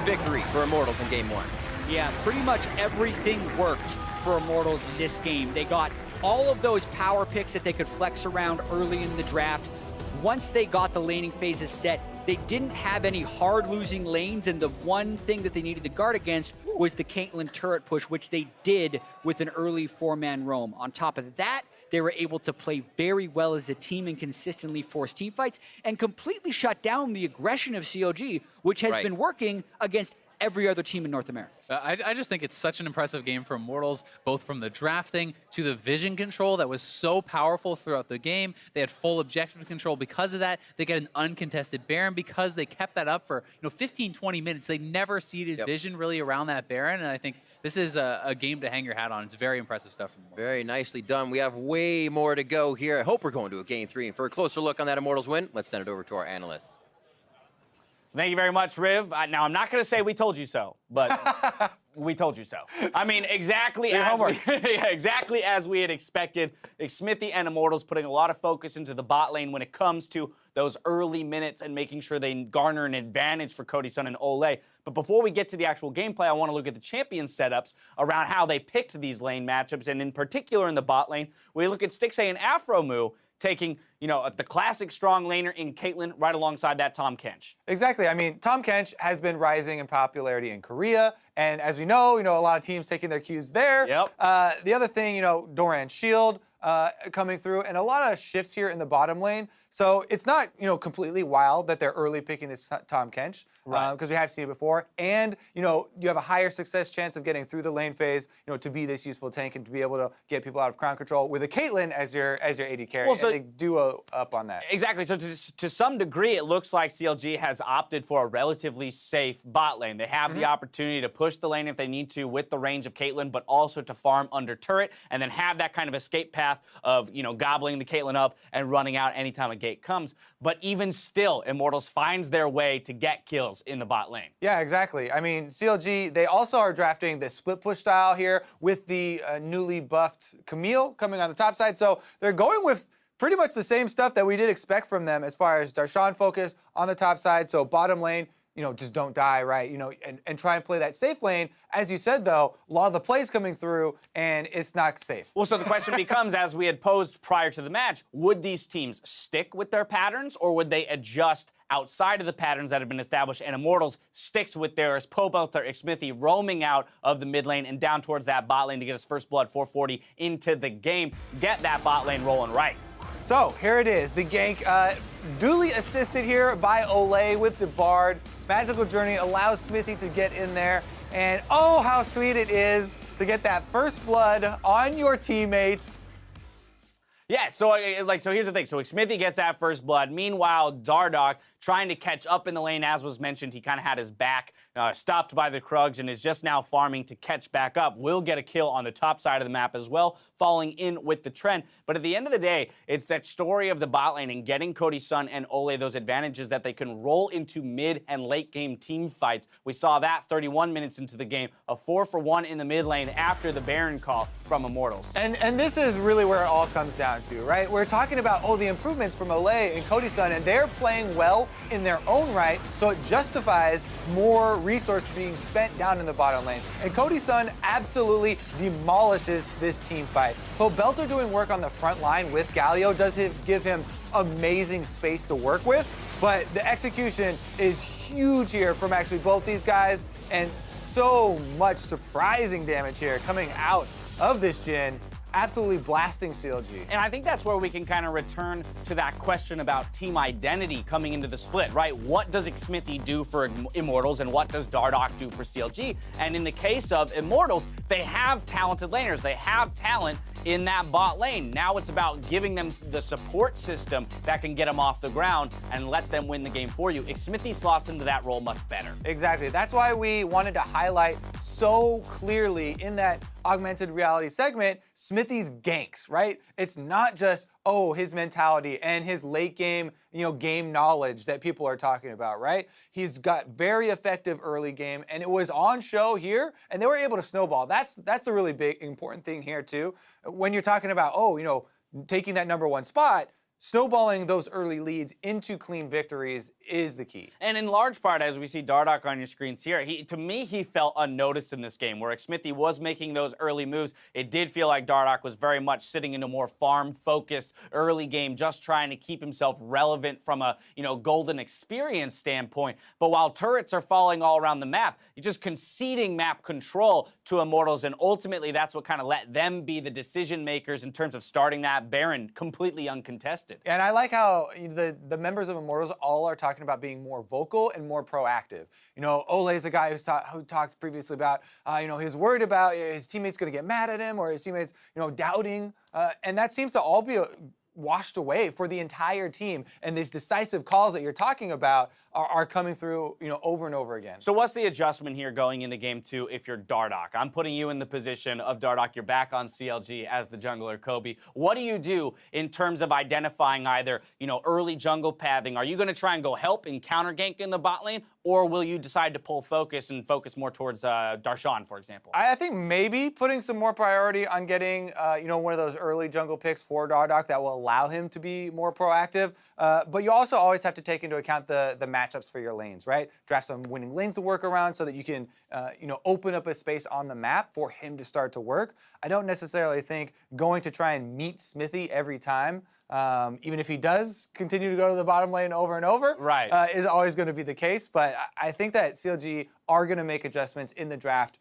victory for Immortals in game 1. Yeah, pretty much everything worked for Immortals in this game. They got all of those power picks that they could flex around early in the draft. Once they got the laning phases set, they didn't have any hard losing lanes, and the one thing that they needed to guard against was the Caitlyn turret push, which they did with an early 4-man roam. On top of that, they were able to play very well as a team and consistently force team fights and completely shut down the aggression of CLG, which has been working against every other team in North America. I just think it's such an impressive game for Immortals, both from the drafting to the vision control that was so powerful throughout the game. They had full objective control because of that. They get an uncontested Baron because they kept that up for 15, 20 minutes. They never ceded vision really around that Baron, and I think this is a game to hang your hat on. It's very impressive stuff from Immortals. Very nicely done. We have way more to go here. I hope we're going to a game 3. And for a closer look on that Immortals win, let's send it over to our analysts. Thank you very much, Riv. Now, I'm not going to say we told you so, but we told you so. I mean, exactly as we had expected. Smithy and Immortals putting a lot of focus into the bot lane when it comes to those early minutes and making sure they garner an advantage for Cody Sun and Ole. But before we get to the actual gameplay, I want to look at the champion setups around how they picked these lane matchups, and in particular in the bot lane, we look at Stixxay and Afromu taking, the classic strong laner in Caitlyn right alongside that Tahm Kench. Exactly. I mean, Tahm Kench has been rising in popularity in Korea, and as we know, a lot of teams taking their cues there. Yep. The other thing, Doran's Shield coming through, and a lot of shifts here in the bottom lane. So it's not, completely wild that they're early picking this Tahm Kench, because we have seen it before. And, you have a higher success chance of getting through the lane phase, to be this useful tank and to be able to get people out of crown control with a Caitlyn as your AD carry. Well, so and they do up on that. Exactly. So to some degree, it looks like CLG has opted for a relatively safe bot lane. They have the opportunity to push the lane if they need to with the range of Caitlyn, but also to farm under turret and then have that kind of escape path of, gobbling the Caitlyn up and running out anytime a gate comes. But even still, Immortals finds their way to get kills in the bot lane. Yeah, exactly. I mean, CLG, they also are drafting the split push style here with the newly buffed Camille coming on the top side. So they're going with pretty much the same stuff that we did expect from them as far as Darshan focus on the top side. So bottom lane, just don't die, right? And try and play that safe lane. As you said, though, a lot of the plays coming through, and it's not safe. Well, so the question becomes, as we had posed prior to the match, would these teams stick with their patterns, or would they adjust outside of the patterns that have been established? And Immortals sticks with theirs. Pobelter, Smithy roaming out of the mid lane and down towards that bot lane to get his first blood, 440 into the game. Get that bot lane rolling right. So here it is, the gank, duly assisted here by Ole with the Bard. Magical Journey allows Smithy to get in there, and oh, how sweet it is to get that first blood on your teammates. Yeah, so here's the thing. So Smithy gets that first blood. Meanwhile, Dardoch trying to catch up in the lane, as was mentioned. He kind of had his back stopped by the Krugs and is just now farming to catch back up. Will get a kill on the top side of the map as well, falling in with the trend. But at the end of the day, it's that story of the bot lane and getting Cody Sun and Ole those advantages that they can roll into mid and late game team fights. We saw that 31 minutes into the game, a 4-for-1 in the mid lane after the Baron call from Immortals. And this is really where it all comes down to, right? We're talking about, the improvements from Ole and Cody Sun, and they're playing well in their own right, so it justifies more resource being spent down in the bottom lane. And Cody Sun absolutely demolishes this team fight. Pobelter doing work on the front line with Galio does give him amazing space to work with, but the execution is huge here from actually both these guys, and so much surprising damage here coming out of this Jhin, absolutely blasting CLG. And I think that's where we can kind of return to that question about team identity coming into the split, right? What does Xmithie do for Immortals and what does Dardoch do for CLG? And in the case of Immortals, they have talented laners. They have talent in that bot lane. Now it's about giving them the support system that can get them off the ground and let them win the game for you. Xmithie slots into that role much better. Exactly. That's why we wanted to highlight so clearly in that augmented reality segment Smithie's ganks, right? It's not just, his mentality and his late game, game knowledge that people are talking about, right? He's got very effective early game, and it was on show here, and they were able to snowball. That's the really big, important thing here too. When you're talking about, taking that #1 spot, snowballing those early leads into clean victories is the key. And in large part, as we see Dardoch on your screens here, to me, he felt unnoticed in this game, where Xmithie was making those early moves. It did feel like Dardoch was very much sitting in a more farm-focused early game, just trying to keep himself relevant from a, golden experience standpoint. But while turrets are falling all around the map, you're just conceding map control to Immortals, and ultimately that's what kind of let them be the decision makers in terms of starting that Baron completely uncontested. And I like how the members of Immortals all are talking about being more vocal and more proactive. Ole's a guy who talked previously about, he's worried about his teammates going to get mad at him or his teammates, doubting. And that seems to all be washed away for the entire team. And these decisive calls that you're talking about are coming through, over and over again. So what's the adjustment here going into game 2 if you're Dardoch? I'm putting you in the position of Dardoch. You're back on CLG as the jungler, Kobe. What do you do in terms of identifying either, early jungle pathing? Are you going to try and go help and counter gank in the bot lane? Or will you decide to pull focus and focus more towards Darshan, for example? I think maybe putting some more priority on getting, one of those early jungle picks for Dardoch that will allow him to be more proactive. But you also always have to take into account the matchups for your lanes, right? Draft some winning lanes to work around so that you can, open up a space on the map for him to start to work. I don't necessarily think going to try and meet Smithy every time, even if he does continue to go to the bottom lane over and over, right, is always going to be the case. But I think that CLG are going to make adjustments in the draft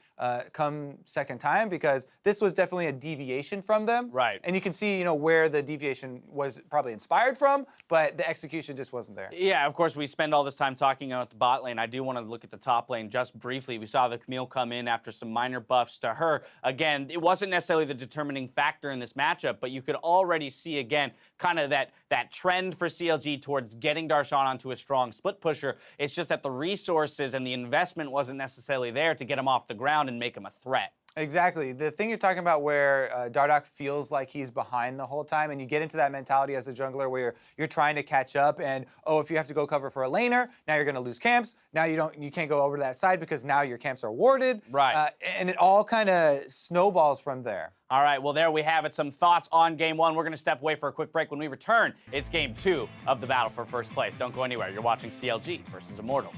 come second time, because this was definitely a deviation from them. Right. And you can see, where the deviation was probably inspired from, but the execution just wasn't there. Yeah, of course, we spend all this time talking about the bot lane. I do want to look at the top lane just briefly. We saw the Camille come in after some minor buffs to her. Again, it wasn't necessarily the determining factor in this matchup, but you could already see, again, kind of that trend for CLG towards getting Darshan onto a strong split pusher. It's just that the resources and the investment wasn't necessarily there to get him off the ground and make him a threat. Exactly. The thing you're talking about where Dardoch feels like he's behind the whole time, and you get into that mentality as a jungler where you're trying to catch up, and if you have to go cover for a laner, now you're going to lose camps. Now you can't go over to that side because now your camps are warded. Right. And it all kind of snowballs from there. All right, well, there we have it. Some thoughts on Game 1. We're going to step away for a quick break. When we return, it's Game 2 of the battle for first place. Don't go anywhere. You're watching CLG versus Immortals.